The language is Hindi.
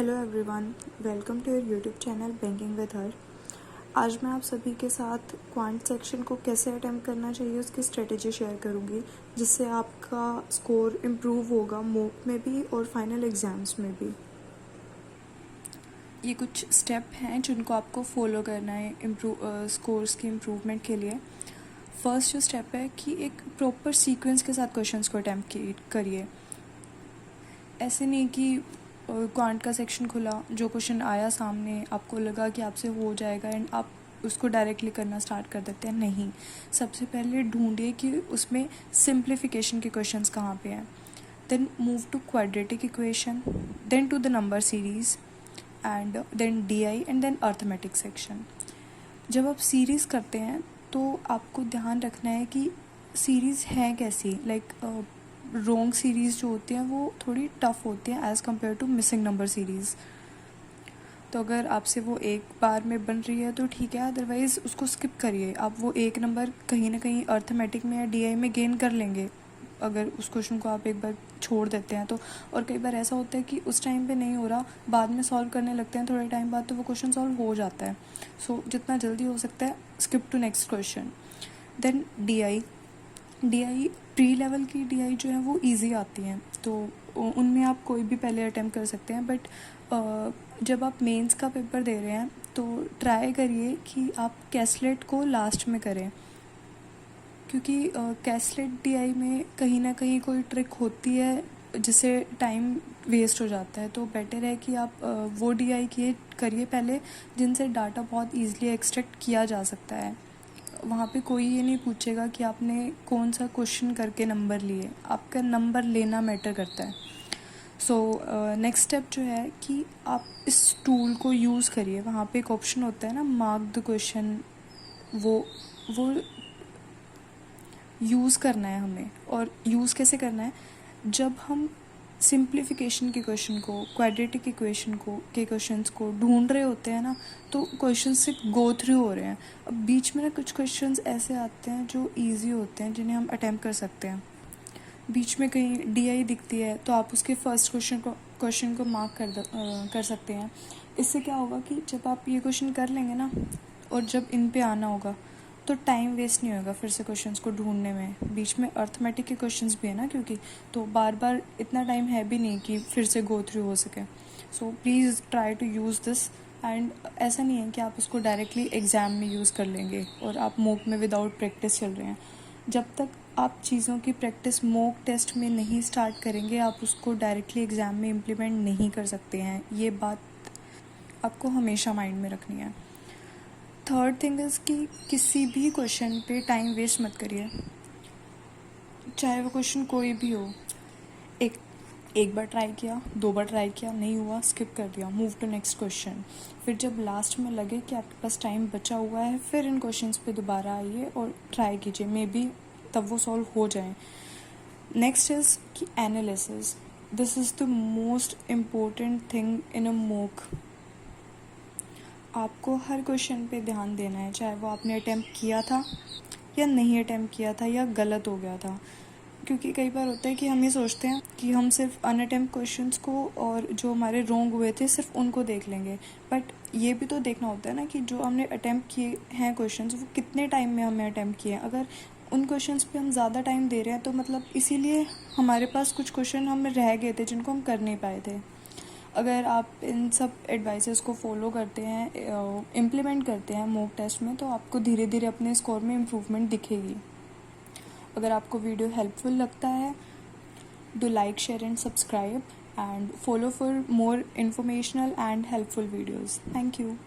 Hello everyone, welcome to your YouTube channel banking with her. आज मैं आप सभी के साथ क्वांट सेक्शन को कैसे अटेम्प्ट करना चाहिए उसकी स्ट्रेटेजी शेयर करूंगी, जिससे आपका स्कोर इम्प्रूव होगा मॉक में भी और फाइनल एग्ज़ाम्स में भी। ये कुछ स्टेप हैं जिनको आपको फॉलो करना है स्कोर्स की इम्प्रूवमेंट के लिए। फर्स्ट जो स्टेप है कि एक प्रॉपर सीक्वेंस के साथ क्वेश्चंस को अटेम्प्ट करिए। ऐसे नहीं कि क्वांट का सेक्शन खुला, जो क्वेश्चन आया सामने आपको लगा कि आपसे हो जाएगा एंड आप उसको डायरेक्टली करना स्टार्ट कर देते हैं। नहीं, सबसे पहले ढूंढिए कि उसमें सिंप्लीफिकेशन के क्वेश्चंस कहाँ पे हैं। Then move to quadratic equation, then to the number series and then DI and then arithmetic section. जब आप सीरीज़ करते हैं तो आपको ध्यान रखना है कि सीरीज़ है कैसी। रॉन्ग सीरीज़ जो होती हैं वो थोड़ी टफ़ होती हैं as compare to missing number series. तो अगर आपसे वो एक बार में बन रही है तो ठीक है, अदरवाइज़ उसको स्किप करिए। आप वो एक नंबर कहीं ना कहीं अर्थमेटिक में या डीआई में गेन कर लेंगे अगर उस क्वेश्चन को आप एक बार छोड़ देते हैं तो। और कई बार ऐसा होता है कि उस टाइम पे नहीं हो रहा, बाद में सॉल्व करने लगते हैं थोड़े टाइम बाद, तो वो क्वेश्चन सॉल्व हो जाता है। सो जितना जल्दी हो सकता है skip to next question. Then DI pre level की डीआई जो है वो इजी आती हैं, तो उनमें आप कोई भी पहले अटेम्प्ट कर सकते हैं। बट जब आप मेंस का पेपर दे रहे हैं तो ट्राई करिए कि आप कैसलेट को लास्ट में करें, क्योंकि कैसलेट डीआई में कहीं ना कहीं कोई ट्रिक होती है जिससे टाइम वेस्ट हो जाता है। तो बेटर है कि आप वो डीआई करिए पहले जिनसे डाटा बहुत ईजिली एक्सट्रैक्ट किया जा सकता है। वहाँ पे कोई ये नहीं पूछेगा कि आपने कौन सा क्वेश्चन करके नंबर लिए, आपका नंबर लेना मैटर करता है। सो नेक्स्ट स्टेप जो है कि आप इस टूल को यूज़ करिए। वहाँ पे एक ऑप्शन होता है ना, मार्क द क्वेश्चन, वो यूज़ करना है हमें। और यूज़ कैसे करना है, जब हम सिंप्लीफिकेशन के क्वेश्चन को, क्वाड्रेटिक इक्वेशन के क्वेश्चंस को ढूंढ रहे होते हैं ना, तो क्वेश्चन से गो थ्रू हो रहे हैं। अब बीच में ना कुछ क्वेश्चंस ऐसे आते हैं जो इजी होते हैं, जिन्हें हम अटेम्प्ट कर सकते हैं। बीच में कहीं डीआई दिखती है तो आप उसके फर्स्ट क्वेश्चन को मार्क कर सकते हैं। इससे क्या होगा कि जब आप ये क्वेश्चन कर लेंगे ना, और जब इन पे आना होगा तो टाइम वेस्ट नहीं होगा फिर से क्वेश्चंस को ढूंढने में। बीच में अर्थमेटिक के क्वेश्चंस भी है ना, क्योंकि तो बार बार इतना टाइम है भी नहीं कि फिर से गो थ्रू हो सके। So please try to use this. And ऐसा नहीं है कि आप इसको डायरेक्टली एग्ज़ाम में यूज़ कर लेंगे और आप मॉक में विदाउट प्रैक्टिस चल रहे हैं। जब तक आप चीज़ों की प्रैक्टिस मॉक टेस्ट में नहीं स्टार्ट करेंगे, आप उसको डायरेक्टली एग्ज़ाम में इम्प्लीमेंट नहीं कर सकते हैं। ये बात आपको हमेशा माइंड में रखनी है। थर्ड थिंग इज़ कि किसी भी क्वेश्चन पे टाइम वेस्ट मत करिए, चाहे वो क्वेश्चन कोई भी हो। एक बार ट्राई किया, 2 बार ट्राई किया, नहीं हुआ, स्किप कर दिया, मूव टू नेक्स्ट क्वेश्चन। फिर जब लास्ट में लगे कि आपके पास टाइम बचा हुआ है, फिर इन क्वेश्चंस पे दोबारा आइए और ट्राई कीजिए, मे बी तब वो सॉल्व हो जाए। नेक्स्ट इज़ कि analysis. This is the most important thing in a mock. आपको हर क्वेश्चन पे ध्यान देना है, चाहे वो आपने अटेम्प्ट किया था या नहीं अटेम्प्ट किया था या गलत हो गया था। क्योंकि कई बार होता है कि हम ये सोचते हैं कि हम सिर्फ अनअटेम्प्ट क्वेश्चंस को और जो हमारे रॉन्ग हुए थे सिर्फ उनको देख लेंगे। बट ये भी तो देखना होता है ना कि जो हमने अटेम्प्ट किए हैं क्वेश्चंस, वो कितने टाइम में हमने अटेम्प्ट किए हैं। अगर उन क्वेश्चंस पे हम ज़्यादा टाइम दे रहे हैं तो मतलब इसीलिए हमारे पास कुछ क्वेश्चन हम रह गए थे जिनको हम कर नहीं पाए थे। अगर आप इन सब एडवाइसेस को फॉलो करते हैं, इम्प्लीमेंट करते हैं मॉक टेस्ट में, तो आपको धीरे धीरे अपने स्कोर में इम्प्रूवमेंट दिखेगी। अगर आपको वीडियो हेल्पफुल लगता है, do like, share and subscribe and follow for more informational and helpful videos. Thank you.